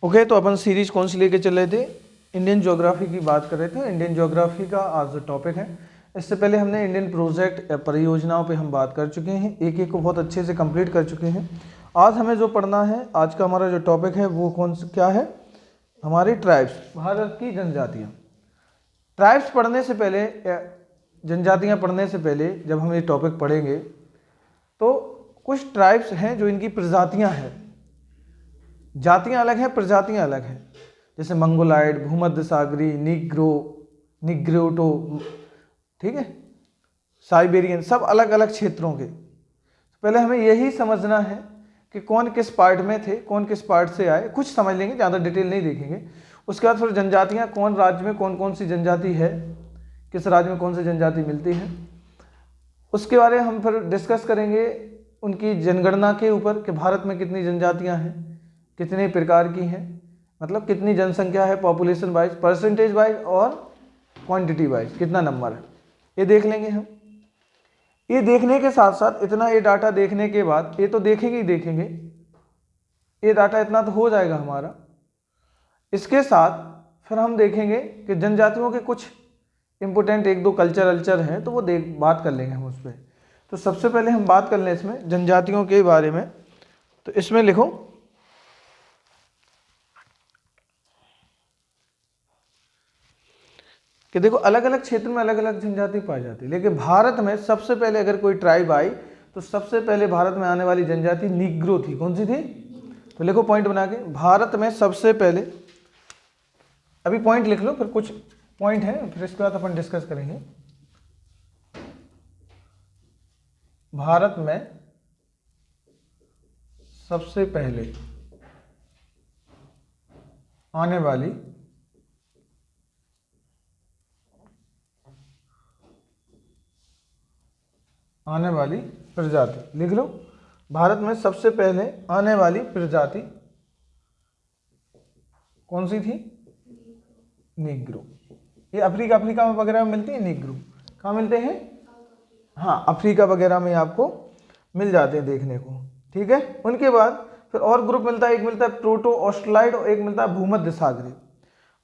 Okay, तो अपन series कौन सी लेके चल रहे थे? इंडियन ज्योग्राफी की बात कर रहे थे। इंडियन ज्योग्राफी का आज जो टॉपिक है, इससे पहले हमने इंडियन प्रोजेक्ट परियोजनाओं पे हम बात कर चुके हैं, एक एक को बहुत अच्छे से कंप्लीट कर चुके हैं। आज हमें जो पढ़ना है, आज का हमारा जो टॉपिक है वो क्या है? हमारी ट्राइब्स, भारत की जनजातियाँ। ट्राइब्स पढ़ने से पहले, जनजातियाँ पढ़ने से पहले जब हम ये टॉपिक पढ़ेंगे तो कुछ ट्राइब्स हैं जो इनकी प्रजातियाँ हैं। जातियाँ अलग हैं, प्रजातियाँ अलग हैं। जैसे मंगोलाइड, भूमध्य सागरी, निग्रोटो, ठीक है, साइबेरियन, सब अलग अलग क्षेत्रों के। पहले हमें यही समझना है कि कौन किस पार्ट में थे, कौन किस पार्ट से आए, कुछ समझ लेंगे, ज़्यादा डिटेल नहीं देखेंगे। उसके बाद फिर जनजातियाँ, कौन राज्य में कौन कौन सी जनजाति है, किस राज्य में कौन सी जनजाति मिलती है, उसके बारे में हम फिर डिस्कस करेंगे। उनकी जनगणना के ऊपर कि भारत में कितनी जनजातियाँ हैं, कितने प्रकार की हैं, मतलब कितनी जनसंख्या है, पॉपुलेशन वाइज, परसेंटेज वाइज और क्वांटिटी वाइज कितना नंबर है, ये देख लेंगे हम। ये देखने के साथ साथ, इतना ये डाटा देखने के बाद, ये तो देखेंगे ही देखेंगे, ये डाटा इतना तो हो जाएगा हमारा। इसके साथ फिर हम देखेंगे कि जनजातियों के कुछ इंपोर्टेंट एक दो कल्चर हैं, तो वो बात कर लेंगे हम उस पर। तो सबसे पहले हम बात कर लें इसमें जनजातियों के बारे में। तो इसमें लिखो कि देखो, अलग अलग क्षेत्र में अलग अलग जनजाति पाई जाती है, लेकिन भारत में सबसे पहले अगर कोई ट्राइब आई तो सबसे पहले भारत में आने वाली जनजाति निग्रो थी। कौन सी थी? तो लिखो पॉइंट बना के, भारत में सबसे पहले, अभी पॉइंट लिख लो, फिर कुछ पॉइंट है, फिर इसके बाद अपन डिस्कस करेंगे। भारत में सबसे पहले आने वाली प्रजाति, लिख लो, भारत में सबसे पहले आने वाली प्रजाति कौन सी थी? निग्रो। ये अफ्रीका वगैरह में मिलती है निग्रो। कहाँ मिलते हैं? हाँ, अफ्रीका वगैरह में आपको मिल जाते हैं देखने को, ठीक है। उनके बाद फिर और ग्रुप मिलता है, एक मिलता है प्रोटो ऑस्ट्रेलाइड और एक मिलता है भूमध्य सागरी।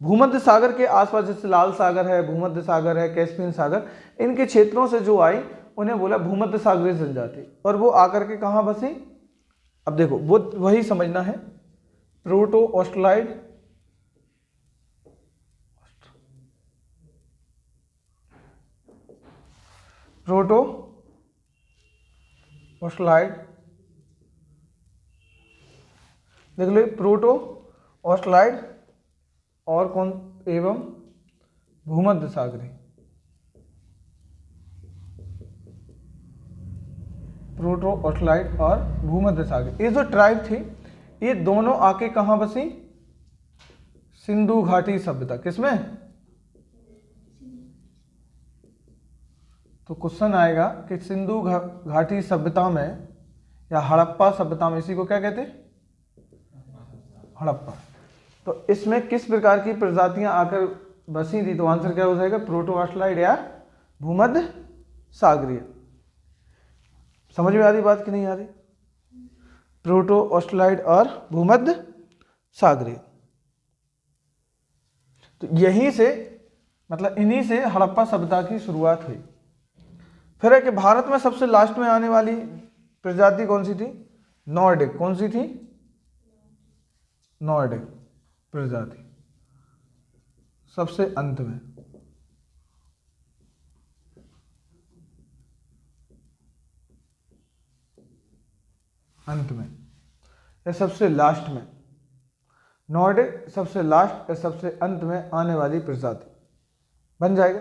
भूमध्य सागर के आसपास, जैसे लाल सागर है, भूमध्य सागर है, कैस्पियन सागर, इनके क्षेत्रों से जो आई उन्हें बोला भूमध्य सागरीय जनजाति। और वो आकर के कहाँ बसी? अब देखो, वो वही समझना है, प्रोटो ऑस्ट्रेलाइड, प्रोटो ऑस्ट्रेलाइड, देख लो, प्रोटो ऑस्ट्रेलाइड और कौन, एवं भूमध्य सागरी, प्रोटो ऑस्ट्रेलाइड और भूमध्य सागरी। ये जो ट्राइब थी, ये दोनों आके कहाँ बसी? सिंधु घाटी सभ्यता। किसमें? तो क्वेश्चन आएगा कि सिंधु घाटी सभ्यता में या हड़प्पा सभ्यता में, इसी को क्या कहते हैं? हड़प्पा। तो इसमें किस प्रकार की प्रजातियां आकर बसी थी? तो आंसर क्या हो जाएगा? प्रोटो ऑस्ट्रेलाइड या भूमध्य सागरीय। समझ में आ रही बात कि नहीं आ रही? प्रोटो ऑस्ट्रेलाइड और भूमध्य सागरीय। तो यहीं से, मतलब इन्हीं से हड़प्पा सभ्यता की शुरुआत हुई। फिर है कि भारत में सबसे लास्ट में आने वाली प्रजाति कौन सी थी? नॉर्डिक। कौन सी थी? नॉर्डिक प्रजाति, सबसे अंत में। या सबसे लास्ट में। नॉर्डिक सबसे लास्ट या सबसे अंत में आने वाली प्रजाति बन जाएगा।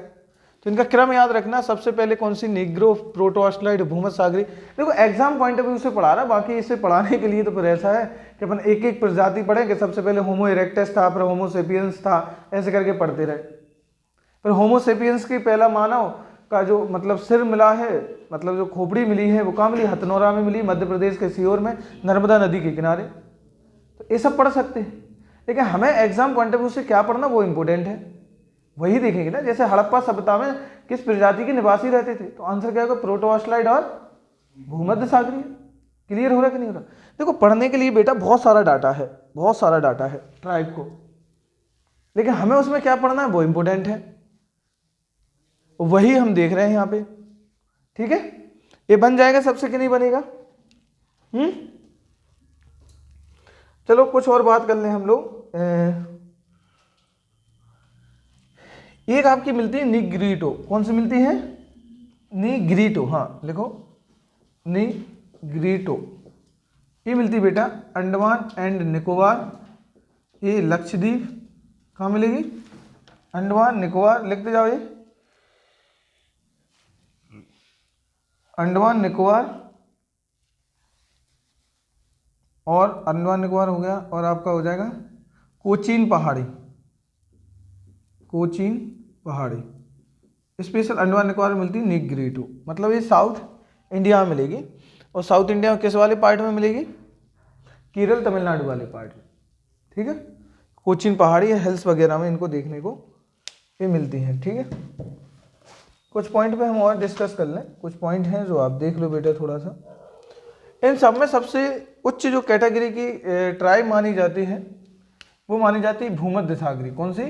तो इनका क्रम याद रखना, सबसे पहले कौन सी? निग्रो, प्रोटो ऑस्ट्रेलाइड, भूमध्य सागरी। देखो, एग्जाम पॉइंट ऑफ व्यू से पढ़ा रहा, बाकी इसे पढ़ाने के लिए तो फिर ऐसा है कि अपन एक एक प्रजाति पढ़ेंगे। सबसे पहले होमो इरेक्टस था, फिर होमो सेपियंस था, ऐसे करके पढ़ते रहे। फिर होमो सेपियंस की पहला मानव का जो मतलब सिर मिला है, मतलब जो खोपड़ी मिली है, वो कहाँ मिली? हथनोरा में मिली, मध्य प्रदेश के सीहोर में, नर्मदा नदी के किनारे। तो ये सब पढ़ सकते हैं, लेकिन हमें एग्जाम पॉइंट ऑफ व्यू से क्या पढ़ना, वो इंपॉर्टेंट है, वही देखेंगे ना। जैसे हड़प्पा सभ्यता में किस प्रजाति के निवासी रहते थे? तो आंसर क्या होगा? प्रोटो ऑस्ट्रेलाइड और भूमध्य सागरीय। क्लियर हो रहा कि नहीं हो रहा? देखो, पढ़ने के लिए बेटा बहुत सारा डाटा है, बहुत सारा डाटा है ट्राइब को, लेकिन हमें उसमें क्या पढ़ना है वो इम्पोर्टेंट है, वही हम देख रहे हैं यहाँ पे। ठीक है, ये बन जाएगा सबसे कि नहीं बनेगा? चलो कुछ और बात कर लें हम लोग। एक आपकी मिलती है निग्रीटो, कौन सी मिलती है? निग्रीटो, हाँ लिखो निग्रीटो। ये मिलती है बेटा अंडमान एंड निकोबार, ये लक्षद्वीप, कहाँ मिलेगी? अंडमान निकोबार, लिखते जाओ ये अंडमान निकोबार, और अंडमान निकोबार हो गया, और आपका हो जाएगा कोचीन पहाड़ी, कोचीन पहाड़ी। स्पेशल अंडमान निकोबार में मिलती है निग्रीटो, मतलब ये साउथ इंडिया में मिलेगी, और साउथ इंडिया में किस वाले पार्ट में मिलेगी? केरल तमिलनाडु वाले पार्ट में। ठीक है, कोचीन पहाड़ी या हिल्स वगैरह में इनको देखने को ये मिलती हैं। ठीक है, कुछ पॉइंट पे हम और डिस्कस कर लें, कुछ पॉइंट हैं जो आप देख लो बेटा थोड़ा सा। इन सब में सबसे उच्च जो कैटेगरी की ट्राइब मानी जाती है वो मानी जाती है भूमध्य सागरी। कौन सी?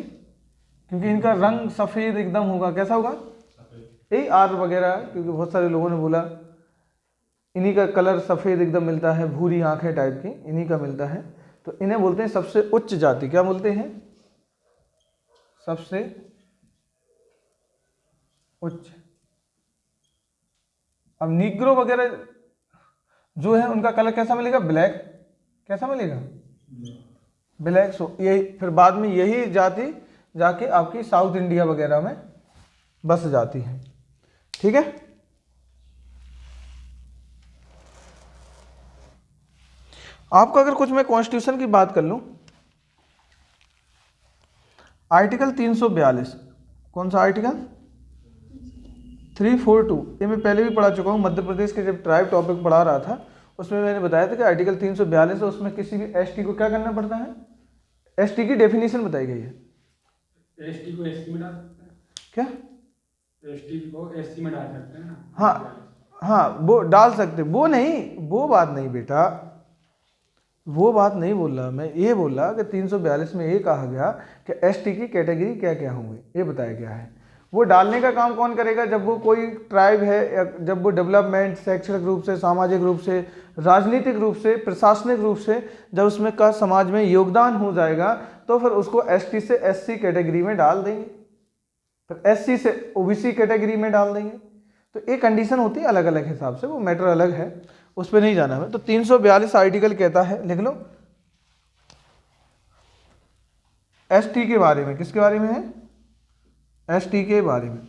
क्योंकि इनका रंग सफ़ेद एकदम होगा, कैसा होगा? यही आर वगैरह, क्योंकि बहुत सारे लोगों ने बोला इन्हीं का कलर सफ़ेद एकदम मिलता है, भूरी आंखें टाइप की इन्हीं का मिलता है, तो इन्हें बोलते हैं सबसे उच्च जाति। क्या बोलते हैं? सबसे उच्च। अब नीग्रो वगैरह जो है उनका कलर कैसा मिलेगा? ब्लैक। कैसा मिलेगा? ब्लैक। सो यही फिर बाद में यही जाति जाके आपकी साउथ इंडिया वगैरह में बस जाती है। ठीक है, आपको अगर कुछ मैं कॉन्स्टिट्यूशन की बात कर लूं, आर्टिकल 342, कौन सा आर्टिकल? 342, ये मैं पहले भी पढ़ा चुका हूँ, मध्य प्रदेश के जब ट्राइब टॉपिक पढ़ा रहा था उसमें मैंने बताया था कि आर्टिकल 342 है, उसमें किसी भी एसटी को क्या करना पड़ता है? एसटी की डेफिनेशन बताई गई है। एसटी को एससी में डाल सकते हैं क्या? एसटी को एससी में डाल सकते हैं ना? हाँ वो डाल सकते, वो नहीं, वो बात नहीं बेटा, वो बात नहीं बोल रहा मैं, ये बोल रहा कि 342 में ये कहा गया कि एसटी की कैटेगरी क्या क्या होंगे, ये बताया गया है। वो डालने का काम कौन करेगा? जब वो कोई ट्राइब है, या जब वो डेवलपमेंट, शैक्षणिक रूप से, सामाजिक रूप से, राजनीतिक रूप से, प्रशासनिक रूप से जब उसमें का समाज में योगदान हो जाएगा तो फिर उसको एसटी से एससी कैटेगरी में डाल देंगे, फिर एससी से ओबीसी कैटेगरी में डाल देंगे। तो एक कंडीशन होती है अलग अलग हिसाब से, वो मैटर अलग है, उस पर नहीं जाना है। तो 342 आर्टिकल कहता है, लिख लो, एसटी के बारे में। किसके बारे में है? एसटी के बारे में।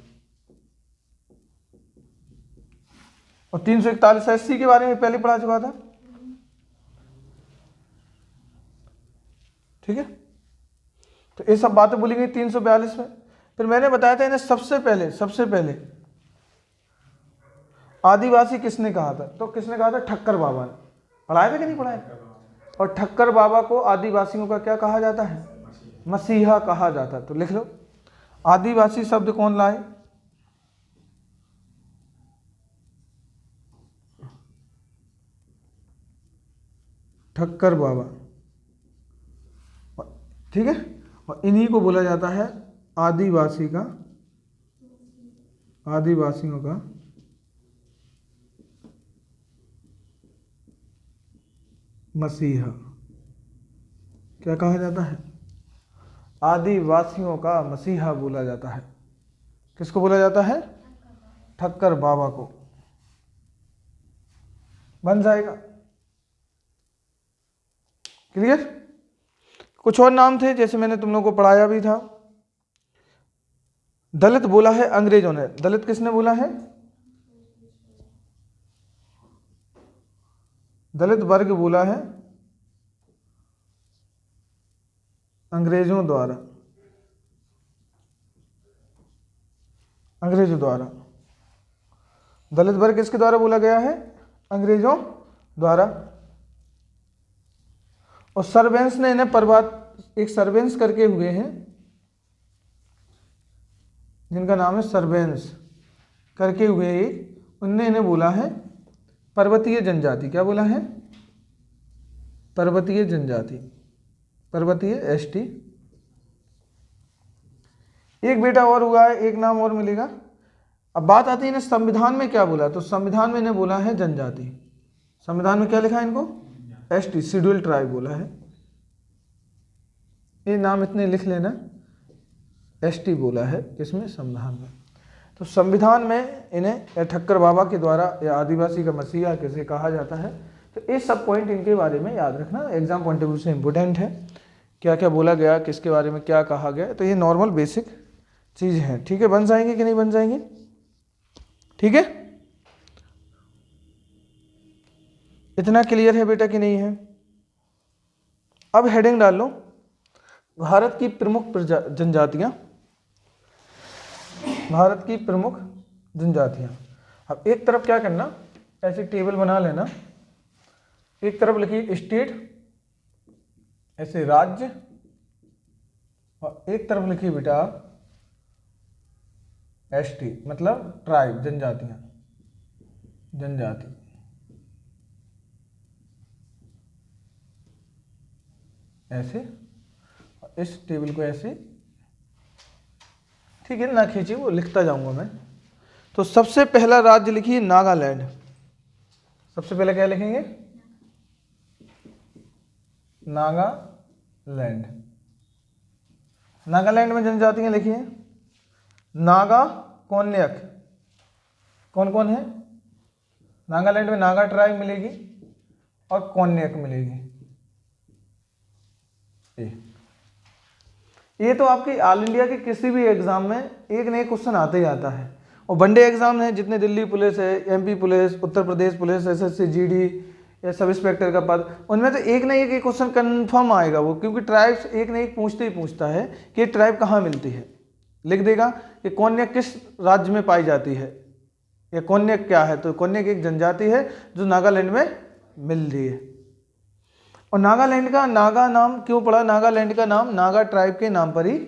और 341 एससी के बारे में पहले पढ़ा चुका था। ठीक है, तो ये सब बातें बोली गई 342 में। फिर मैंने बताया था इन्हें सबसे पहले आदिवासी किसने कहा था? तो किसने कहा था? ठक्कर बाबा ने। पढ़ाया था कि नहीं पढ़ाया? और ठक्कर बाबा को आदिवासियों का क्या कहा जाता है? मसीहा कहा जाता है। तो लिख लो, आदिवासी शब्द कौन लाए? ठक्कर बाबा। ठीक है, और इन्हीं को बोला जाता है आदिवासियों का मसीहा। क्या कहा जाता है? आदिवासियों का मसीहा बोला जाता है। किसको बोला जाता है? ठक्कर बाबा को। बन जाएगा, क्लियर? कुछ और नाम थे, जैसे मैंने तुम लोगों को पढ़ाया भी था। दलित बोला है अंग्रेजों ने। दलित किसने बोला है? दलित वर्ग बोला है अंग्रेजों द्वारा। अंग्रेजों द्वारा। दलित वर्ग किसके द्वारा बोला गया है? अंग्रेजों द्वारा। और सर्वेंस ने इन्हें एक सर्वेंस करके हुए हैं जिनका नाम है सर्वेंस करके हुए एक, उनने इन्हें बोला है पर्वतीय जनजाति। क्या बोला है? पर्वतीय जनजाति। पर्वतीय एसटी। एक बेटा और हुआ है, एक नाम और मिलेगा। अब बात आती है ना संविधान में क्या बोला, तो संविधान में इन्हें बोला है जनजाति। संविधान में क्या लिखा है इनको, एसटी, शेड्यूल ट्राइब बोला है। ये नाम इतने लिख लेना, एसटी बोला है किसमें, संविधान में। तो संविधान में इन्हें ठक्कर बाबा के द्वारा या आदिवासी का मसीहा किसे कहा जाता है। तो ये सब पॉइंट इनके बारे में याद रखना, एग्जाम पॉइंट ऑफ व्यू से इंपॉर्टेंट है, क्या क्या बोला गया, किसके बारे में क्या कहा गया। तो ये नॉर्मल बेसिक चीज़ है, ठीक है। बन जाएंगे कि नहीं बन जाएंगे, ठीक है। इतना क्लियर है बेटा कि नहीं है। अब हेडिंग डाल लो, भारत की प्रमुख जनजातियां, भारत की प्रमुख जनजातियां। अब एक तरफ क्या करना, ऐसे टेबल बना लेना, एक तरफ लिखिए स्टेट, ऐसे राज्य, और एक तरफ लिखिए बेटा एसटी, मतलब ट्राइब, जनजातियां, जनजाति। ऐसे इस टेबल को ऐसे, ठीक है ना, खींचिए, वो लिखता जाऊंगा मैं। तो सबसे पहला राज्य लिखिए नागालैंड। सबसे पहले क्या लिखेंगे, नागालैंड। नागालैंड में जनजातियां लिखिए, नागा, कोन्याक, कौन कौन है नागालैंड में, नागा ट्राइब मिलेगी और कोन्याक मिलेगी। ये तो आपकी ऑल इंडिया के किसी भी एग्जाम में एक न एक क्वेश्चन आते ही आता है। और वनडे एग्जाम है जितने, दिल्ली पुलिस है, MP police, Uttar Pradesh police, SSC GD या सब इंस्पेक्टर का पद, उनमें तो एक ना एक क्वेश्चन कंफर्म आएगा वो, क्योंकि ट्राइब्स एक ना एक पूछते ही पूछता है कि ट्राइब कहाँ मिलती है। लिख देगा कि कोन्याक किस राज्य में पाई जाती है, या कोन्याक क्या है, तो कोन्याक एक जनजाति है जो नागालैंड में मिल रही है। और नागालैंड का नागा नाम क्यों पड़ा, नागालैंड का नाम नागा ट्राइब के नाम पर ही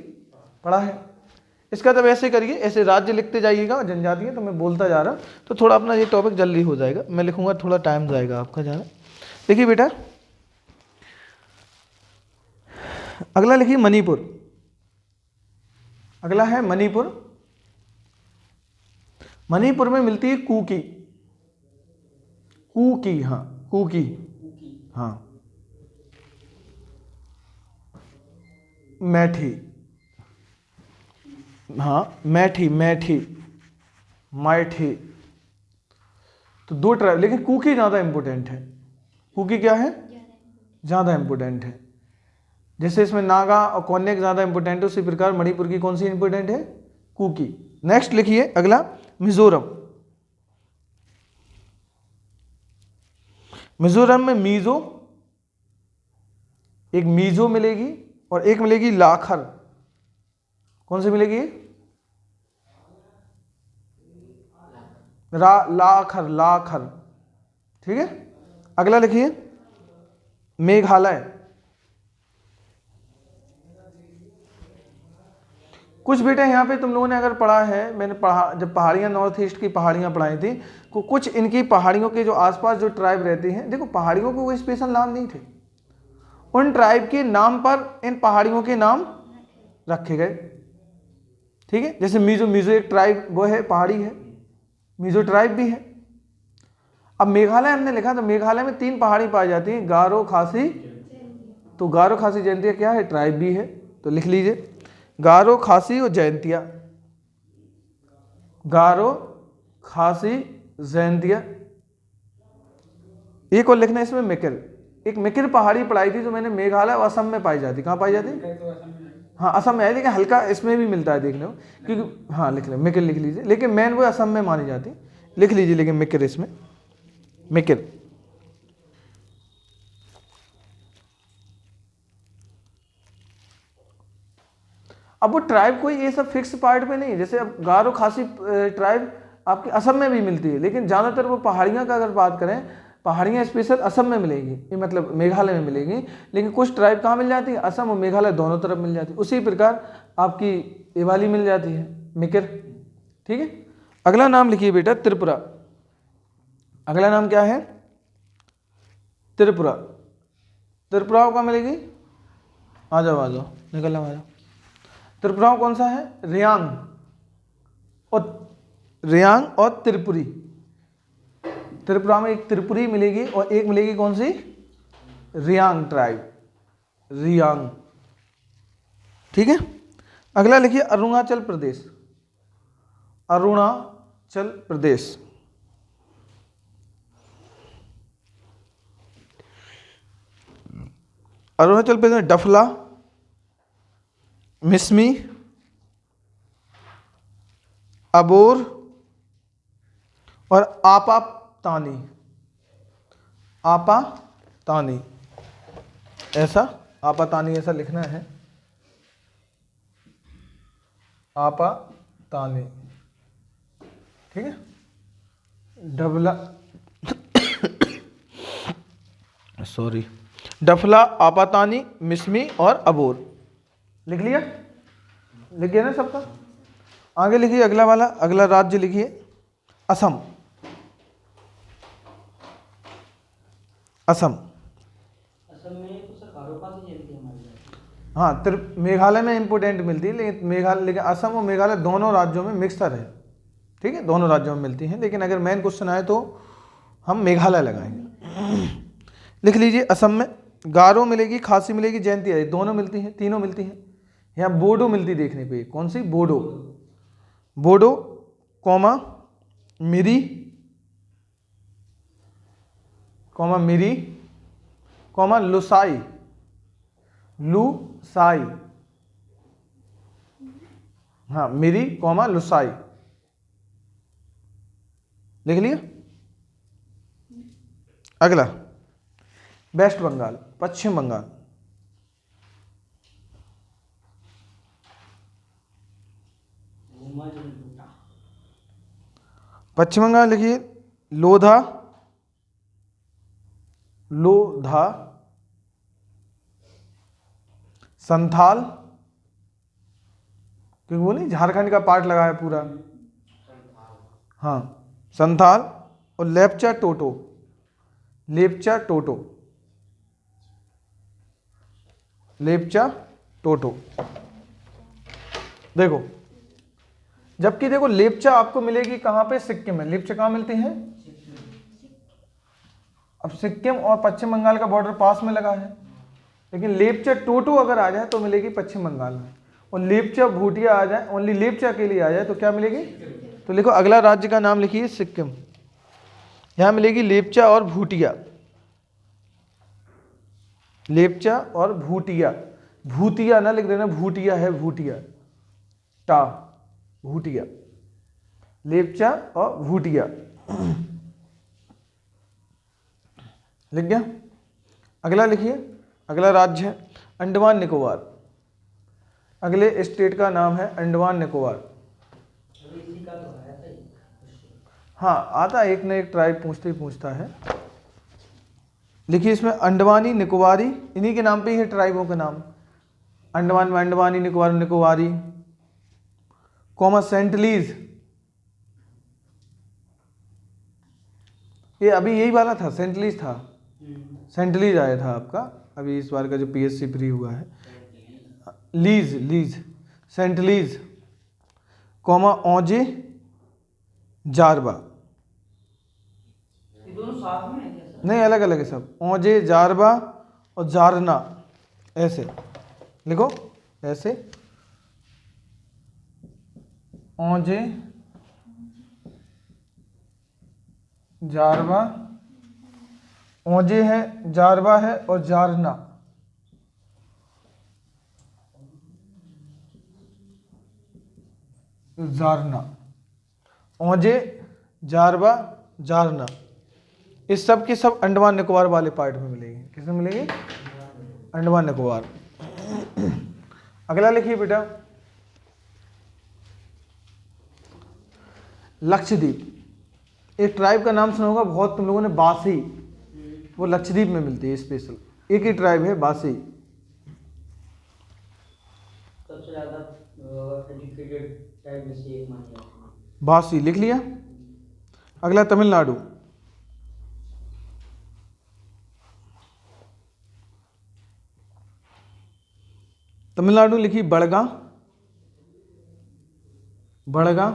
पड़ा है। इसका तब ऐसे करिए, ऐसे राज्य लिखते जाइएगा, जनजातियाँ, तो मैं बोलता जा रहा, तो थोड़ा अपना ये टॉपिक जल्दी हो जाएगा, मैं लिखूंगा थोड़ा टाइम जाएगा आपका ज़्यादा। देखिए बेटा, अगला लिखिए मणिपुर। अगला है मणिपुर। मणिपुर में मिलती है कुकी, कुकी, हाँ कुकी, हाँ मैठी, हाँ मैठी, मैठी, मैठी। तो दो ट्राइब, लेकिन कुकी ज़्यादा इंपॉर्टेंट है। कुकी क्या है, ज़्यादा इंपॉर्टेंट है। जैसे इसमें नागा और कोन्याक ज़्यादा इंपॉर्टेंट है, उसी प्रकार मणिपुर की कौन सी इंपॉर्टेंट है, कुकी। नेक्स्ट लिखिए अगला मिजोरम। मिजोरम में मीजो, एक मीजो मिलेगी और एक मिलेगी लाखर। कौन सी मिलेगी, लाखर, लाखर, ठीक है। अगला लिखिए मेघालय। कुछ बेटे यहाँ पे तुम लोगों ने अगर पढ़ा है, मैंने पढ़ा जब पहाड़ियाँ, नॉर्थ ईस्ट की पहाड़ियाँ पढ़ाई थी, तो कुछ इनकी पहाड़ियों के जो आसपास जो ट्राइब रहती हैं, देखो पहाड़ियों को कोई स्पेशल नाम नहीं थे, उन ट्राइब के नाम पर इन पहाड़ियों के नाम रखे गए, ठीक है। जैसे मीजो, मीजो एक ट्राइब वो है, पहाड़ी है, मीजो ट्राइब भी है। अब मेघालय हमने लिखा, तो मेघालय में 3 पहाड़ी पाई जाती हैं, गारो, खासी। तो गारो, खासी, जयंतिया क्या है, ट्राइब भी है, तो लिख लीजिए गारो, खासी और जयंतिया। गारो, खासी, जयंतिया। एक और लिखना इसमें मिकिर। एक मिकिर पहाड़ी पढ़ाई थी जो मैंने, मेघालय और असम में पाई जाती। कहाँ पाई जाती, हाँ असम में है, लेकिन हल्का इसमें भी मिलता है देखने को, क्योंकि हाँ लिख ले, मिकिर लिख लीजिए, लेकिन मेन वो असम में मानी जाती, लिख लीजिए, लेकिन मिकिर इसमें, मिकिर। अब वो ट्राइब कोई ये सब फिक्स पार्ट पे नहीं, जैसे अब गारो, खासी ट्राइब आपके असम में भी मिलती है, लेकिन ज़्यादातर वो पहाड़ियाँ का अगर बात करें, पहाड़ियाँ स्पेशल असम में मिलेगी, ये मतलब मेघालय में मिलेगी, लेकिन कुछ ट्राइब कहाँ मिल जाती है, असम और मेघालय दोनों तरफ मिल जाती है। उसी प्रकार आपकी ये वाली मिल जाती है, मिकिर, ठीक है। अगला नाम लिखिए बेटा त्रिपुरा। अगला नाम क्या है, त्रिपुरा। त्रिपुरा कहाँ मिलेगी, आ जाओ आ जाओ, निकल आओ आ जाओ। त्रिपुरा कौन सा है? रियांग और त्रिपुरी। त्रिपुरा में एक त्रिपुरी मिलेगी और एक मिलेगी कौन सी? रियांग ट्राइब, रियांग। ठीक है। अगला लिखिए अरुणाचल प्रदेश। अरुणाचल प्रदेश। अरुणाचल प्रदेश में डफला, मिसमी, अबोर और आपा तानी। आपा तानी, ऐसा आपा तानी ऐसा लिखना है, आपा तानी। ठीक है। डबला सॉरी, डफला, आपातानी, मिसमी और अबोर। लिख लिया? लिख गया ना सबका? आगे लिखिए अगला वाला, अगला राज्य लिखिए असम। असम। असम में तो सर गारोपा की जयंती हमारी है। हाँ, मेघालय में इंपोर्टेंट मिलती है, लेकिन असम और मेघालय दोनों राज्यों में मिक्सर है। ठीक है, दोनों राज्यों में मिलती हैं, लेकिन अगर मेन क्वेश्चन आए तो हम मेघालय लगाएंगे। लिख लीजिए असम में गारो मिलेगी, खासी मिलेगी, जयंती है, दोनों मिलती हैं, तीनों मिलती हैं। यहाँ बोडो मिलती देखने पे, कौन सी? बोडो। बोडो कौमा मिरी, कौमा मिरी, कौमा लुसाई, लुसाई। हाँ, मिरी कौमा लुसाई। लिख लिया? अगला वेस्ट बंगाल, पश्चिम बंगाल। पश्चिम बंगाल लिखिए लोधा, लोधा, संथाल, क्योंकि वो नहीं झारखंड का पार्ट लगा है पूरा। हाँ, संथाल और लेपचा टोटो, लेपचा टोटो, लेपचा टोटो। देखो, जबकि देखो लेपचा आपको मिलेगी कहां पे? सिक्किम में। लेपचा कहां मिलती है? अब सिक्किम और पश्चिम बंगाल का बॉर्डर पास में लगा है, लेकिन लेपचा टोटो अगर आ जाए तो मिलेगी पश्चिम बंगाल में, और लेपचा भूटिया आ जाए, ओनली लेपचा के लिए आ जाए तो क्या मिलेगी? तो लिखो अगला राज्य का नाम लिखिए सिक्किम। यहां मिलेगी लेपचा और भूटिया, लेपचा और भूटिया। भूतिया ना लिख देना, भूटिया है, भूटिया, टा, भूटिया, लेपचा और भूटिया। लिख गया? अगला लिखिए, अगला राज्य है अंडमान निकोबार। अगले स्टेट का नाम है अंडमान निकोबार। हाँ, आता एक न एक ट्राइब पूछते ही पूछता है। लिखिए इसमें अंडमानी, निकोबारी, इन्हीं के नाम पे ही है ट्राइबों के नाम। अंडमान में अंडमानी, निकोबार निकोबारी, कॉमा सेंटलीज। ये अभी यही वाला था, सेंटलीज था, सेंटलीज आया था आपका अभी इस बार का जो पीएससी फ्री हुआ है। लीज, लीज, सेंटलीज, कॉमा औजे जारबा। ये दोनों साथ में है क्या सर? नहीं, अलग अलग है सब। औजे, जारबा और जारना, ऐसे लिखो, ऐसे औजे, जारबा, औजे है, जारबा है और जारना। जारना, औजे, जारबा, जारना, इस सब की सब अंडमान निकोबार वाले पार्ट में मिलेगी। किसमें मिलेगी? अंडमान निकोबार। अगला लिखिए बेटा लक्षद्वीप। एक ट्राइब का नाम सुना होगा बहुत तुम लोगों ने, बासी। वो लक्षद्वीप में मिलती है स्पेशल, एक ही ट्राइब है, बासी। सबसे ज्यादा एजुकेटेड टाइप में से एक मानी जाती है। बासी लिख लिया? अगला तमिलनाडु। तमिलनाडु लिखिए बड़गा, बड़गा,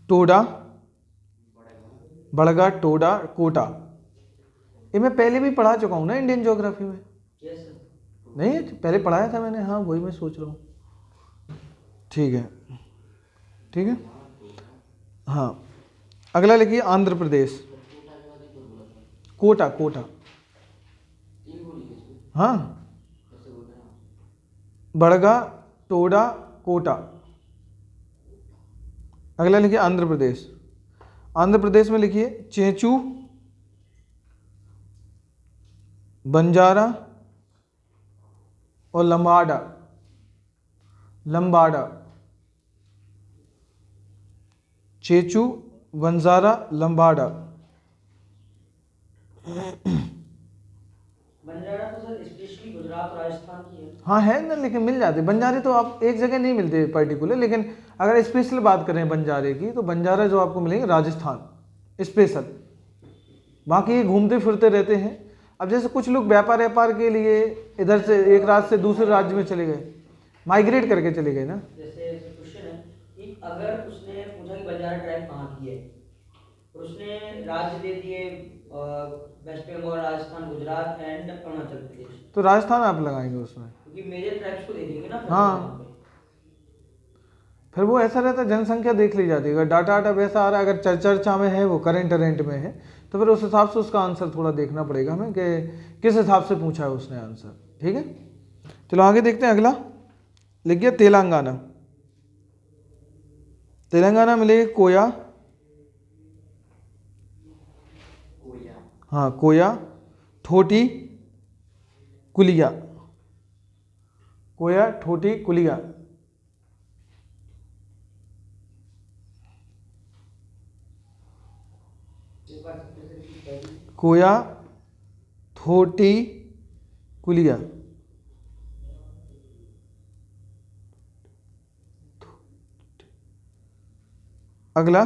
टोडा, बड़गा, टोडा, कोटा। ये मैं पहले भी पढ़ा चुका हूँ ना इंडियन ज्योग्राफी में। Yes sir. नहीं पहले पढ़ाया था मैंने, हाँ वही मैं सोच रहा हूँ। ठीक है, ठीक है। हाँ, अगला लिखिए आंध्र प्रदेश, कोटा, कोटा। हाँ, बड़गा, टोडा, कोटा। अगला लिखिए आंध्र प्रदेश। आंध्र प्रदेश में लिखिए चेंचू, बंजारा और लंबाड़ा, लंबाड़ा। चेचू, बंजारा, लंबाड़ा। बंजारा तो सर स्पेशली गुजरात राजस्थान की है। हाँ है ना, लेकिन मिल जाते बंजारे तो आप एक जगह नहीं मिलते पर्टिकुलर, लेकिन अगर स्पेशल बात करें बंजारे की तो बंजारा जो आपको मिलेंगे राजस्थान स्पेशल। बाकी ये घूमते फिरते रहते हैं। अब जैसे कुछ लोग व्यापार के लिए इधर से एक राज्य से दूसरे राज्य में चले गए, माइग्रेट करके चले गए ना। जैसे क्वेश्चन है कि अगर उसने पूछा कि बंजारा ट्राइब कहाँ की है, और उसने राज्य दे दिए वेस्ट बंगाल, राजस्थान, गुजरात एंड अरुणाचल प्रदेश, तो राजस्थान आप लगाएंगे उसमें, क्योंकि मेजर ट्राइब्स को दे देंगे ना फिर हाँ। वहाँ पे। फिर वो ऐसा रहता है, जनसंख्या देख ली जाती है। अगर डाटा वैसा आ रहा है, अगर चर्चा में है, वो करेंट में है, तो फिर उस हिसाब से उसका आंसर थोड़ा देखना पड़ेगा हमें कि किस हिसाब से पूछा है उसने आंसर। ठीक है, चलो आगे देखते हैं। अगला लिखिए तेलंगाना। तेलंगाना में लिखिए कोया, हाँ कोया, ठोटी, कुलिया। कोया, ठोटी, कुलिया। कोया, थोटी, कुलिया। अगला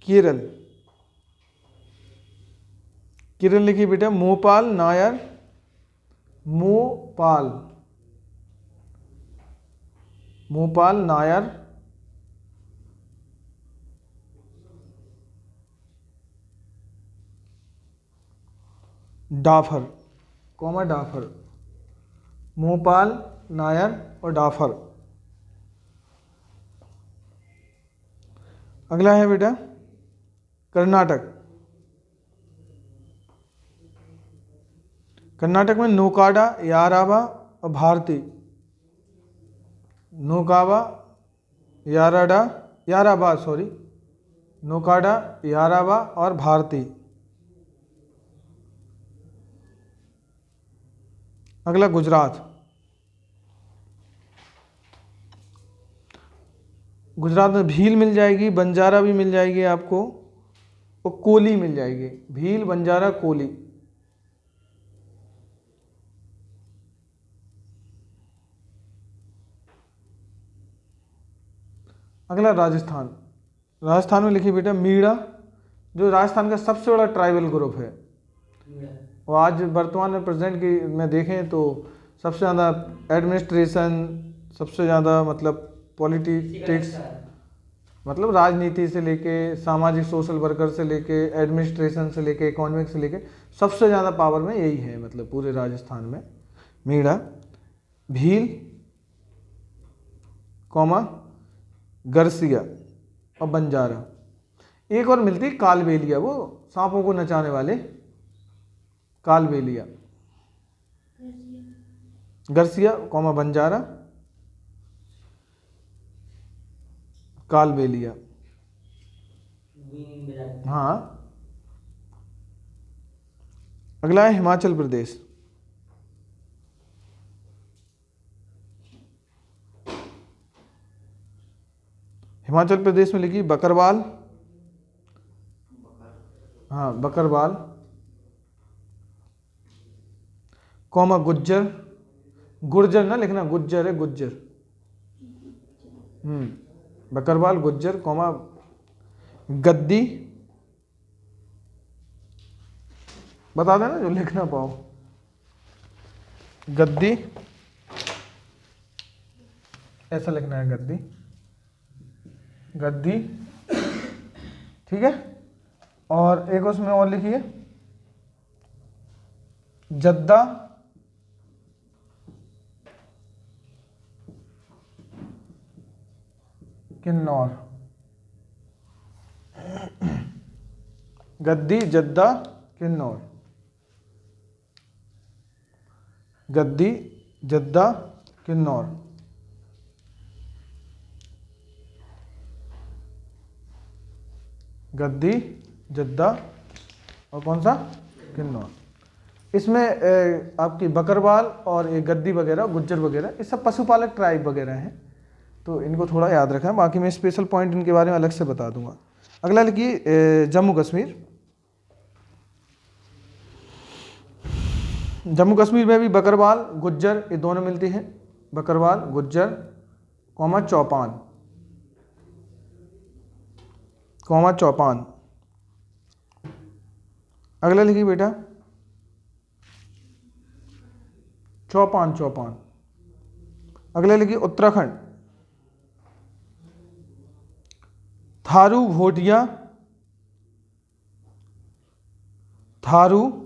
केरल। केरल लिखिए बेटा मोपाल, नायर, मोपाल, मोपाल, नायर, डाफर, कॉमा डाफर। मोपाल, नायर और डाफर। अगला है बेटा कर्नाटक। कर्नाटक में नौकाडा, याराबा और भारती। नौकाबा, याराडा, याराबा सॉरी, नौकाडा, याराबा और भारती। अगला गुजरात। गुजरात में भील मिल जाएगी, बंजारा भी मिल जाएगी आपको, और कोली मिल जाएगी। भील, बंजारा, कोली। अगला राजस्थान। राजस्थान में लिखिए बेटा मीणा, जो राजस्थान का सबसे बड़ा ट्राइबल ग्रुप है। और आज वर्तमान में प्रेजेंट की में देखें तो सबसे ज़्यादा एडमिनिस्ट्रेशन, सबसे ज़्यादा मतलब पॉलिटिक्स, मतलब राजनीति से लेके सामाजिक सोशल वर्कर से लेके एडमिनिस्ट्रेशन से लेके इकोनॉमिक से लेके सबसे ज़्यादा पावर में यही है, मतलब पूरे राजस्थान में। मीणा, भील, कौमा, गरसिया और बंजारा। एक और मिलती कालबेलिया, वो सांपों को नचाने वाले, कालबेलिया। गरसिया, कौमा बंजारा, कालबेलिया। हाँ। अगला है हिमाचल प्रदेश। हिमाचल प्रदेश में लिखिए बकरवाल, हाँ बकरवाल, कौमा गुज्जर। गुर्जर ना लिखना, गुज्जर है, गुज्जर। बकरवाल, गुज्जर, कौमा गद्दी। बता देना जो लिख ना पाओ। गद्दी, ऐसा लिखना है गद्दी, गद्दी, ठीक है। और एक उसमें और लिखिए जद्दा, किन्नौर, गद्दी, जद्दा, किन्नौर, गद्दी, जद्दा, किन्नौर, गद्दी, जद्दा और कौन सा, किन्नौर। इसमें आपकी बकरवाल और ये गद्दी वगैरह, गुज्जर वगैरह, ये सब पशुपालक ट्राइब वगैरह हैं, तो इनको थोड़ा याद रखें। बाकी मैं स्पेशल पॉइंट इनके बारे में अलग से बता दूंगा। अगला लिखिए जम्मू कश्मीर। जम्मू कश्मीर में भी बकरवाल, गुज्जर ये दोनों मिलती हैं। Bakarwal, Gujjar, comma चौपान, comma चौपान। अगला लिखिए बेटा चौपान, चौपान। अगला लिखिए उत्तराखंड, थारू भोटिया, थारू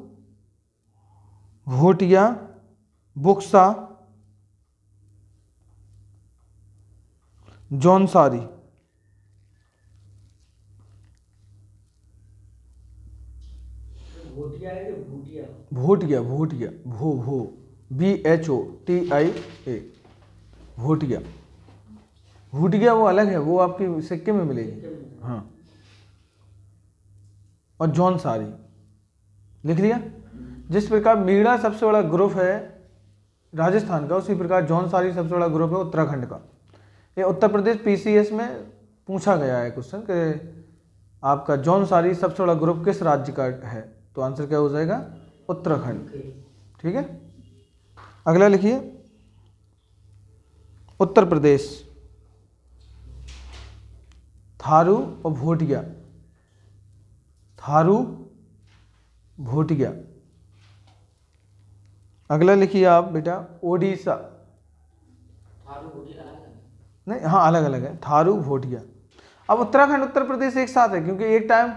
भोटिया, बुक्सा, जौनसारी। भूटिया है कि भूटिया? भोटिया, भोटिया, भो BHOTIA, भोटिया। भूटिया वो अलग है, वो आपकी सिक्किम में मिलेगी। हाँ, और जौनसारी लिख लिया। जिस प्रकार मीणा सबसे बड़ा ग्रुप है राजस्थान का, उसी प्रकार जौनसारी सबसे बड़ा ग्रुप है उत्तराखंड का। ये उत्तर प्रदेश PCS में पूछा गया है क्वेश्चन कि आपका जौनसारी सबसे बड़ा ग्रुप किस राज्य का है, तो आंसर क्या हो जाएगा, उत्तराखंड। ठीक है। अगला लिखिए उत्तर प्रदेश, थारू और भोटिया, थारू भोटिया। अगला लिखिए आप बेटा ओडिशा। थारू भूटिया अलग है? नहीं, हाँ अलग अलग है, थारू भोटिया। अब उत्तराखंड उत्तर प्रदेश एक साथ है, क्योंकि एक टाइम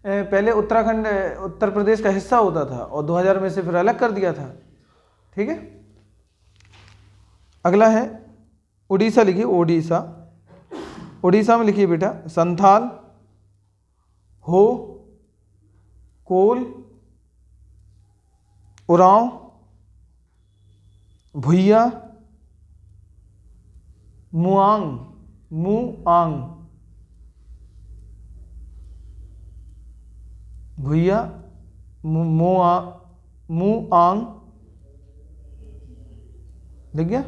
पहले उत्तराखंड उत्तर प्रदेश का हिस्सा होता था और 2000 में से फिर अलग कर दिया था। ठीक है। अगला है उड़ीसा, लिखिए ओडिशा। उड़ीसा में लिखिए बेटा संथाल, हो, कोल, उरांव, भुइया, मुआंग, मुआंग, भुइया, मुआंग, लिख गया,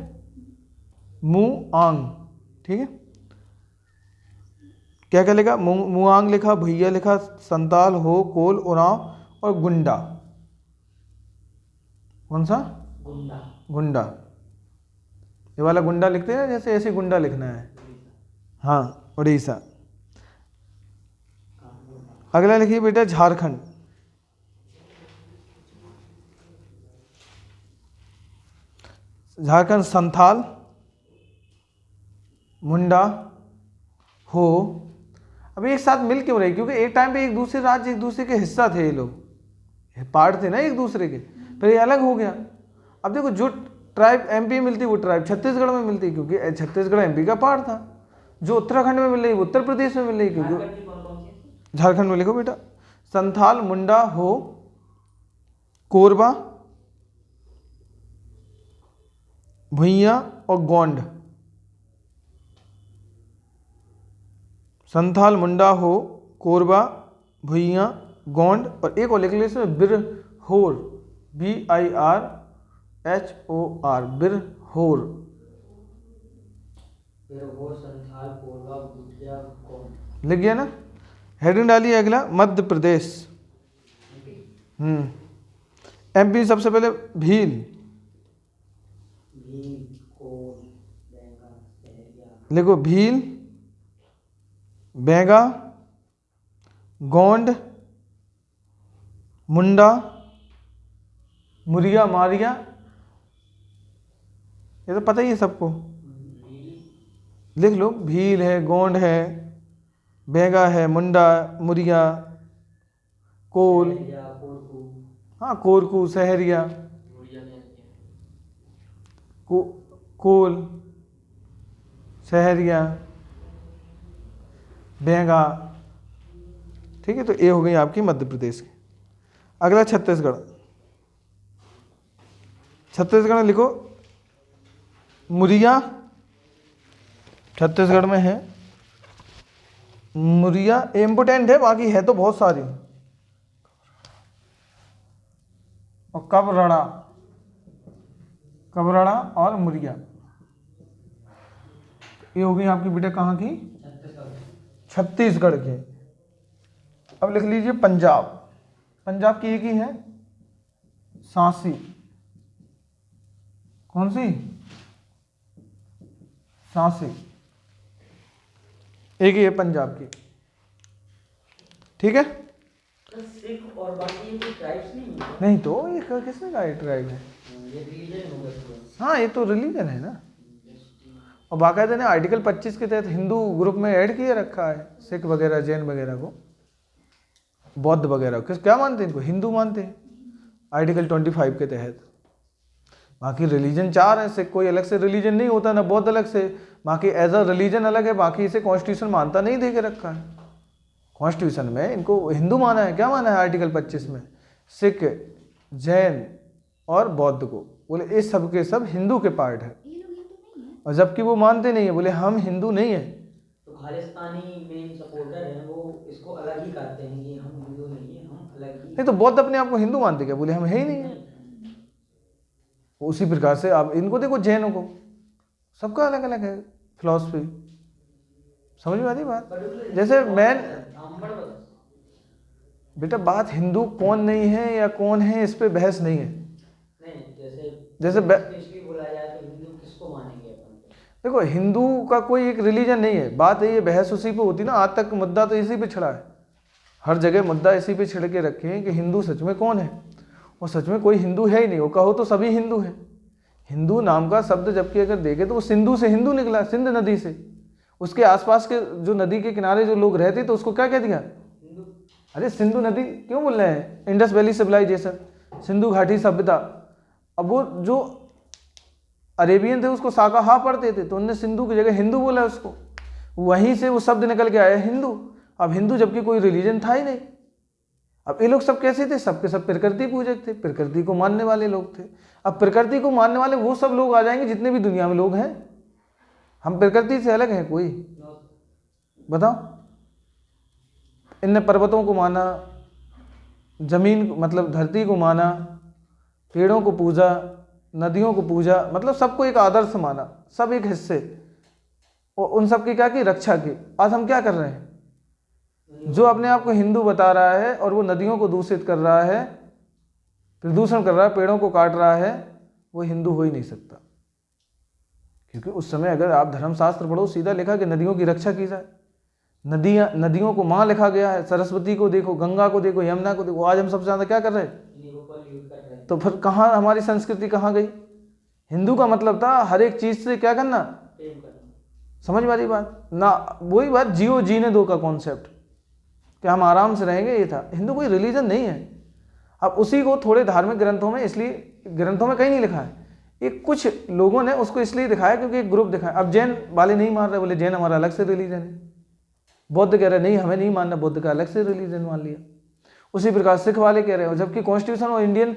मुआंग। ठीक है। क्या क्या लिखा, मुआंग लिखा, भुइया लिखा, संताल, हो, कोल, उरांव और गुंडा। कौन सा, गुंडा। गुंडा। ये वाला गुंडा लिखते हैं जैसे, ऐसे गुंडा लिखना है। हाँ, उड़ीसा। अगला लिखिए बेटा झारखंड। झारखंड संथाल, मुंडा, हो। अब एक साथ मिल क्यों रहे, क्योंकि एक टाइम पे एक दूसरे राज्य, एक दूसरे के हिस्सा थे, ये लोग पार्ट थे ना एक दूसरे के, फिर ये अलग हो गया। अब देखो जो ट्राइब MP मिलती वो ट्राइब छत्तीसगढ़ में मिलती, क्योंकि छत्तीसगढ़ MP का पार्ट था। जो उत्तराखंड में मिल रही वो उत्तर प्रदेश में मिल रही, क्योंकि झारखंड में लिखो बेटा संथाल, मुंडा, हो, कोरबा, भुइया और गोंड। संथाल, मुंडा, हो, कोरबा, भुइया, गोंड और एक और लिख लीजिए इसमें बिरहोर, BIRHOR, बिरहोर। बिरहोर, संथाल, कोरबा, भूटिया, गोंड। लिख गया ना। हेडिंग डालिए अगला मध्य प्रदेश। MP सबसे पहले भील, भील, कोल, बैंगा, सहरिया। लिखो भील, बैंगा, गोंड, मुंडा, मुरिया, मारिया ये तो पता ही है सबको, लिख लो। भील है, गोंड है, बेगा है, मुंडा, मुरिया, कोल, या कोरकू, हाँ कोरकू, सहरिया, कोल, सहरिया, बेगा। ठीक है, तो ये हो गई आपकी मध्य प्रदेश की। अगला छत्तीसगढ़। छत्तीसगढ़ में लिखो मुरिया, छत्तीसगढ़ में है मुरिया, इम्पोर्टेंट है, बाकी है तो बहुत सारी। और कबरड़ा, कबरड़ा और मुरिया, ये हो गई आपकी बेटा कहाँ की? छत्तीसगढ़ की। अब लिख लीजिए पंजाब। पंजाब की एक ही है, सांसी। कौन सी? सांसी, एक ही है पंजाब की। ठीक है, तो सिख और बाकी ये कोई ट्राइब्स नहीं है? नहीं तो ये किसने कहा ट्राइब है? ये रिलीजन हो गया पूरा। हाँ ये तो रिलीजन है ना, और बाकायदा ने आर्टिकल 25 के तहत हिंदू ग्रुप में ऐड किए रखा है। सिख वगैरह, जैन वगैरह को, बौद्ध वगैरह किस क्या मानते हैं? इनको हिंदू मानते हैं आर्टिकल 25 के तहत। बाकी रिलीजन 4 है, सिख कोई अलग से रिलीजन नहीं होता, ना बौद्ध अलग से, बाकी एज अ रिलीजन अलग है। बाकी इसे कॉन्स्टिट्यूशन मानता नहीं, दे के रखा है कॉन्स्टिट्यूशन में, इनको हिंदू माना है। क्या माना है आर्टिकल 25 में? सिख, जैन और बौद्ध को बोले इस सब के सब हिंदू के पार्ट है, और जबकि वो मानते नहीं है, बोले हम हिंदू नहीं है। तो खालिस्तानी मेन सपोर्टर हैं, वो इसको अलग ही कहते हैं कि हम हिंदू नहीं है, हम अलग ही। नहीं तो बौद्ध अपने आप को हिंदू मानते क्या? बोले हम है ही नहीं है। उसी प्रकार से आप इनको देखो, जैनों को, सबका अलग अलग है फिलॉसफी। समझ में आती बात? जैसे मैं बेटा, बात हिंदू कौन नहीं है या कौन है इस पे बहस नहीं है। नहीं, जैसे स्पेशली बोला जाए तो हिंदू किसको मानेंगे अपन? देखो, हिंदू का कोई एक रिलीजन नहीं है, बात है ये बहस उसी पे होती ना। आज तक मुद्दा तो इसी पे छिड़ा है, हर जगह मुद्दा इसी पे छिड़ के रखे हैं कि हिंदू सच में कौन है, और सच में कोई हिंदू है ही नहीं। वो कहो तो सभी हिंदू है। हिंदू नाम का शब्द जबकि अगर देखें तो वो सिंधु से हिंदू निकला, सिंध नदी से। उसके आसपास के जो नदी के किनारे जो लोग रहते तो उसको क्या कह दिया? अरे सिंधु नदी क्यों बोल रहे हैं? इंडस वैली सिविलाइजेशन, सिंधु घाटी सभ्यता। अब वो जो अरेबियन थे उसको शाकाहा पढ़ते थे, तो उनने सिंधु की जगह हिंदू बोला उसको, वहीं से वो शब्द निकल के आया हिंदू। अब हिंदू जबकि कोई रिलीजन था ही नहीं। अब ये लोग सब कैसे थे? सबके सब प्रकृति पूजक थे, प्रकृति को मानने वाले लोग थे। अब प्रकृति को मानने वाले वो सब लोग आ जाएंगे जितने भी दुनिया में लोग हैं। हम प्रकृति से अलग हैं कोई? बताओ। इनने पर्वतों को माना, जमीन मतलब धरती को माना, पेड़ों को पूजा, नदियों को पूजा, मतलब सबको एक आदर्श माना, सब एक हिस्से, और उन सब की क्या की रक्षा की। आज हम क्या कर रहे हैं? जो अपने आप को हिंदू बता रहा है और वो नदियों को दूषित कर रहा है, प्रदूषण कर रहा है, पेड़ों को काट रहा है, वो हिंदू हो ही नहीं सकता। क्योंकि उस समय अगर आप धर्मशास्त्र पढ़ो, सीधा लिखा कि नदियों की रक्षा की जाए। नदियों को माँ लिखा गया है। सरस्वती को देखो, गंगा को देखो, यमुना को देखो। आज हम सबसे ज़्यादा क्या कर रहे हैं? तो फिर कहाँ हमारी संस्कृति कहाँ गई? हिंदू का मतलब था हर एक चीज़ से क्या करना, समझ वाली बात ना। वही बात जियो जीने दो का कॉन्सेप्ट, कि हम आराम से रहेंगे, ये था। हिंदू कोई रिलीजन नहीं है। अब उसी को थोड़े धार्मिक ग्रंथों में, इसलिए ग्रंथों में कहीं नहीं लिखा है, ये कुछ लोगों ने उसको इसलिए दिखाया क्योंकि एक ग्रुप दिखाया। अब जैन वाले नहीं मान रहे, बोले जैन हमारा अलग से रिलीजन है। बौद्ध कह रहे नहीं, हमें नहीं मानना, बौद्ध का अलग से रिलीजन मान लिया। उसी प्रकार सिख वाले कह रहे हो, जबकि कॉन्स्टिट्यूशन और इंडियन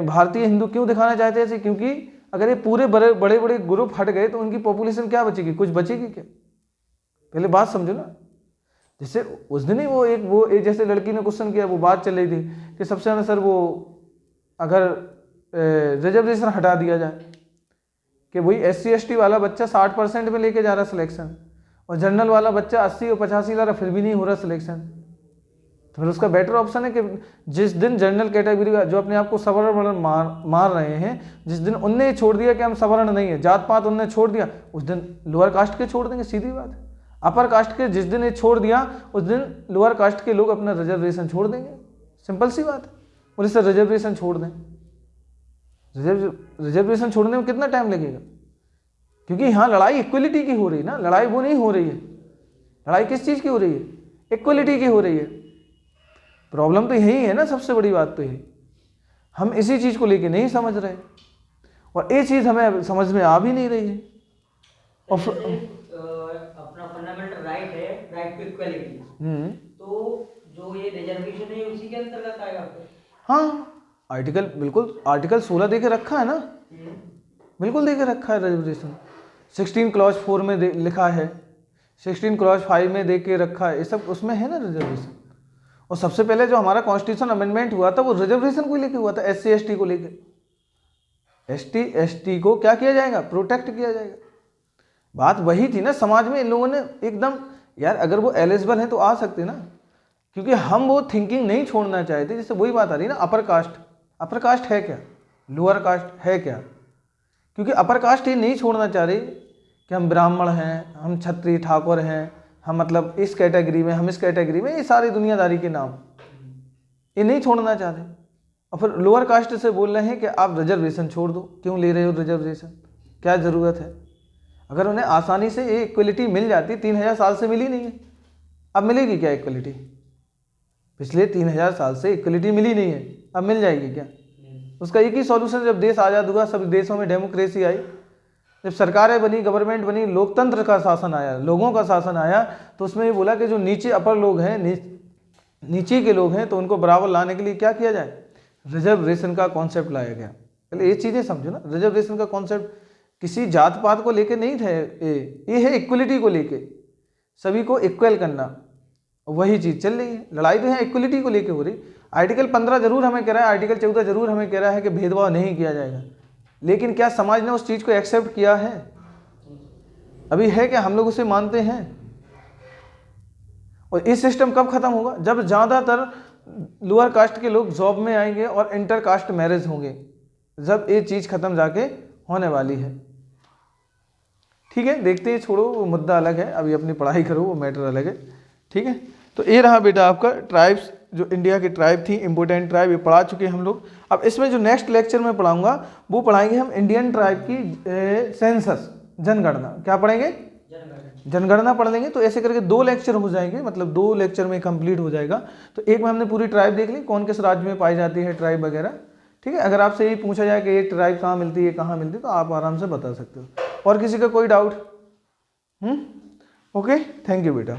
भारतीय हिंदू क्यों दिखाना चाहते थे? क्योंकि अगर ये पूरे बड़े बड़े ग्रुप हट गए तो उनकी पॉपुलेशन क्या बचेगी? कुछ बचेगी क्या? पहले बात समझो ना। जैसे उस दिन ही वो एक जैसे लड़की ने क्वेश्चन किया, वो बात चल रही थी कि सबसे ज़्यादा सर वो अगर रिजर्वेशन हटा दिया जाए कि वही SC/ST वाला बच्चा 60% में लेके जा रहा सिलेक्शन, और जनरल वाला बच्चा 80 और 85 ला रहा, फिर भी नहीं हो रहा सिलेक्शन, तो फिर उसका बेटर ऑप्शन है कि जिस दिन जनरल कैटेगरी का जो अपने आप को सवर्ण मार रहे हैं, जिस दिन उनने ही छोड़ दिया कि हम सवर्ण नहीं है, जात पात उनने छोड़ दिया, उस दिन लोअर कास्ट के छोड़ देंगे, सीधी बात है। अपर कास्ट के जिस दिन ये छोड़ दिया, उस दिन लोअर कास्ट के लोग अपना रिजर्वेशन छोड़ देंगे, सिंपल सी बात है। और इससे रिजर्वेशन छोड़ दें, रिजर्वेशन छोड़ने में कितना टाइम लगेगा? क्योंकि यहाँ लड़ाई इक्वलिटी की हो रही है ना, लड़ाई वो नहीं हो रही है। लड़ाई किस चीज़ की हो रही है? इक्वलिटी की हो रही है। प्रॉब्लम तो यही है ना, सबसे बड़ी बात तो यही, हम इसी चीज़ को लेके नहीं समझ रहे और ये चीज़ हमें समझ में आ भी नहीं रही है। और अपना फंडामेंटल राइट है, राइट टू इक्वलिटी, तो जो ये रिजर्वेशन है उसी के अंतर्गत आएगा फिर? हाँ, आर्टिकल बिल्कुल, आर्टिकल 16 दे के रखा है ना, बिल्कुल दे के रखा है रिजर्वेशन। 16 क्लॉज 4 में लिखा है, 16 क्लॉज 5 में दे के रखा है, ये सब उसमें है ना रिजर्वेशन। और सबसे पहले जो हमारा कॉन्स्टिट्यूशन अमेंडमेंट हुआ था वो रिजर्वेशन को लेके हुआ था, SC ST को लेके। ST ST को क्या किया जाएगा? प्रोटेक्ट किया जाएगा। बात वही थी ना, समाज में इन लोगों ने एकदम, यार अगर वो एलिजिबल है तो आ सकते ना, क्योंकि हम वो थिंकिंग नहीं छोड़ना चाहते। जैसे वही बात आ रही ना, अपर कास्ट है क्या, लोअर कास्ट है क्या, क्योंकि अपर कास्ट ये नहीं छोड़ना चाह रही कि हम ब्राह्मण हैं, हम क्षत्रिय ठाकुर हैं, हम मतलब इस कैटेगरी में, हम इस कैटेगरी में, ये सारी दुनियादारी के नाम ये नहीं छोड़ना चाहते। और फिर लोअर कास्ट से बोल रहे हैं कि आप रिजर्वेशन छोड़ दो। क्यों ले रहे हो रिजर्वेशन, क्या ज़रूरत है? अगर उन्हें आसानी से ये इक्वलिटी मिल जाती, 3000 साल से मिली नहीं है, अब मिलेगी क्या इक्वलिटी? पिछले 3000 साल से इक्वलिटी मिली नहीं है, अब मिल जाएगी क्या? उसका एक ही सॉल्यूशन, जब देश आज़ाद हुआ, सभी देशों में डेमोक्रेसी आई, जब सरकारें बनी, गवर्नमेंट बनी, लोकतंत्र का शासन आया, लोगों का शासन आया, तो उसमें ये बोला कि जो नीचे अपर लोग हैं, नीचे के लोग हैं, तो उनको बराबर लाने के लिए क्या किया जाए? रिजर्वेशन का कॉन्सेप्ट लाया गया। पहले ये चीज़ें समझो ना, रिजर्वेशन का कॉन्सेप्ट किसी जात पात को लेके नहीं थे, ये है इक्वलिटी को लेके, सभी को इक्वल करना, वही चीज़ चल रही है। लड़ाई तो यहाँ इक्वलिटी को लेके हो रही। आर्टिकल 15 जरूर हमें कह रहा है, आर्टिकल 14 जरूर हमें कह रहा है कि भेदभाव नहीं किया जाएगा, लेकिन क्या समाज ने उस चीज़ को एक्सेप्ट किया है? अभी है क्या? हम लोग उसे मानते हैं? और ये सिस्टम कब खत्म होगा? जब ज़्यादातर लोअर कास्ट के लोग जॉब में आएंगे और इंटर कास्ट मैरिज होंगे, जब ये चीज़ खत्म जाके होने वाली है। ठीक है, देखते हैं, छोड़ो वो मुद्दा अलग है, अभी अपनी पढ़ाई करो, वो मैटर अलग है। ठीक है, तो ये रहा बेटा आपका ट्राइब्स, जो इंडिया की ट्राइब थी, इंपोर्टेंट ट्राइब, ये पढ़ा चुके हैं हम लोग। अब इसमें जो नेक्स्ट लेक्चर में पढ़ाऊंगा वो पढ़ाएंगे हम इंडियन ट्राइब की सेंसस, जनगणना। क्या पढ़ेंगे? जनगणना पढ़ लेंगे। तो ऐसे करके 2 लेक्चर हो जाएंगे, मतलब 2 लेक्चर में कंप्लीट हो जाएगा। तो एक में हमने पूरी ट्राइब देख ली, कौन किस राज्य में पाई जाती है ट्राइब वगैरह। ठीक है, अगर आपसे ये पूछा जाए कि ये ट्राइब कहाँ मिलती है, कहाँ मिलती है, तो आप आराम से बता सकते हो। और किसी का कोई डाउट? ओके, थैंक यू बेटा।